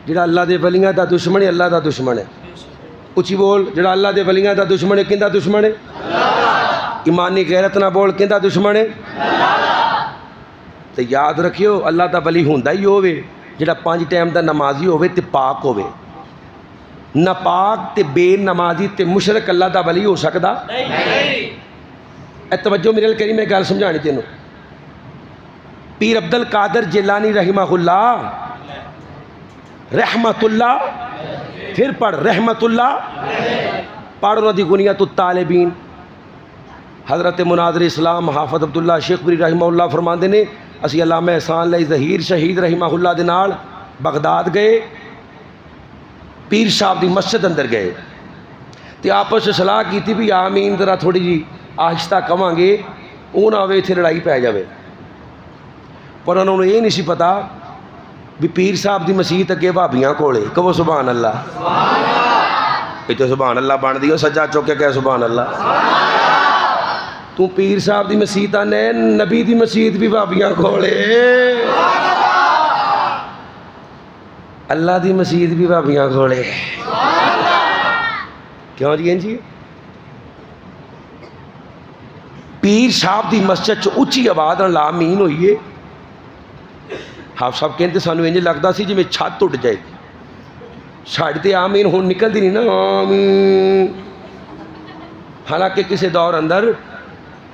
جڑا اللہ دے ولیاں دا دشمن ہے اللہ دا دشمن ہے. اچھی بول. جڑا اللہ دے ولیاں دا دشمن ہے کیندا دشمن ہے؟ ایمانی غیرت نہ بول کیندا دشمن ہے؟ تے یاد رکھیو اللہ دا ولی ہوندا ہی ہوے جڑا 5 ٹائم دا نمازی ہوے تے پاک ہوے. نہ پاک تے بے نمازی تے مشرک اللہ دا ولی ہو سکدا نہیں. اے توجہ میرے کری میں گل سمجھانی تینوں. پیر عبد القادر جیلانی رحمہ اللہ رحمت اللہ پھر پڑھ رحمت اللہ پڑھ انہوں دی گنیت الطالبین. حضرت مناظر اسلام حافظ عبداللہ شیخ پوری رحمہ اللہ فرماندے نے اسی علامہ احسان علی ظہیر شہید رحمہ اللہ دے نال بغداد گئے. پیر صاحب دی مسجد اندر گئے تے آپس صلاح کیتی بھی آمین ذرا تھوڑی جی آہستہ کواں گے اون آوے اتنے لڑائی پی جاوے. پر انہوں نے یہ نہیں سی پتا بھی پیر صاحب دی مسیت اگے بھابیاں کولے. کہو سبحان اللہ. اتنے سبحان اللہ بن دیو سجا چوکے کہ سبحان اللہ. تو پیر صاحب دی مسیت آنے نبی دی مسیت بھی بھابیاں کولے. اللہ دی مسیت بھی بھابیاں کھولے. کیوں جی پیر صاحب دی مسجد چ اچھی آواز نال آمین ہوئی ہے. حافظ صاحب کہتے سانو انج لگتا سی جی میں چھت ٹوٹ جائے. ساڈے تے آمین ہن نکلدی نہیں نا آمین. حالانکہ کسی دور اندر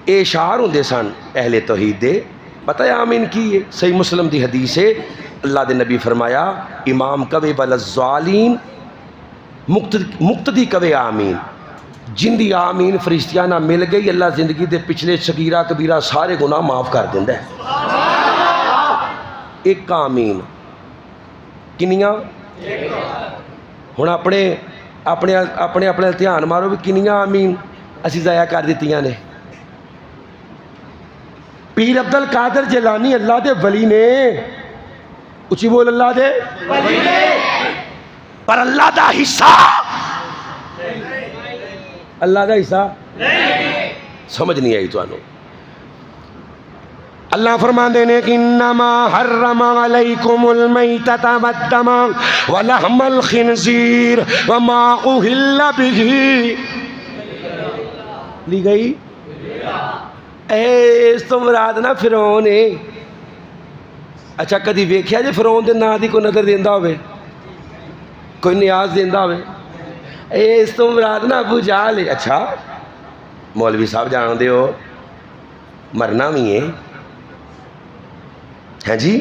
اے اشعار ہوندے سن اہل توحید دے. پتہ ہے آمین کی ہے؟ صحیح مسلم دی حدیث ہے اللہ دے نبی فرمایا امام کبے بل الظالین مقتدی کبے آمین. جن دی آمین فرشتیاں نہ مل گئی اللہ زندگی دے پچھلے صغیرہ کبیرہ سارے گناہ معاف کر دیندا ہے. ایک آمین کنیاں ہن اپنے اپنے اپنے اپنے دھیان مارو بھی کنیاں آمین اسی ضائع کر دتیاں نے. پیر عبد القادر جیلانی اللہ دے ولی نے. اچھی بول اللہ دے ولی نے. پر اللہ دا حصہ اللہ دا حصہ سمجھ نہیں آئی تو آنو. اللہ فرماندے نے کہ انما حرم علیکم المیتۃ والدم ولحم الخنزیر وما اہل بہ لی گئی. اس تو مراد نا فرعون ہے. اچھا کدی ویکھیا جی فرعون دے نا دی کوئی نظر دیندا ہوئے کوئی نیاز دیندا ہوئے؟ اس تو مراد نا ابو جہل ہے. اچھا مولوی صاحب جان دے ہو مرنا بھی ہے ہاں جی.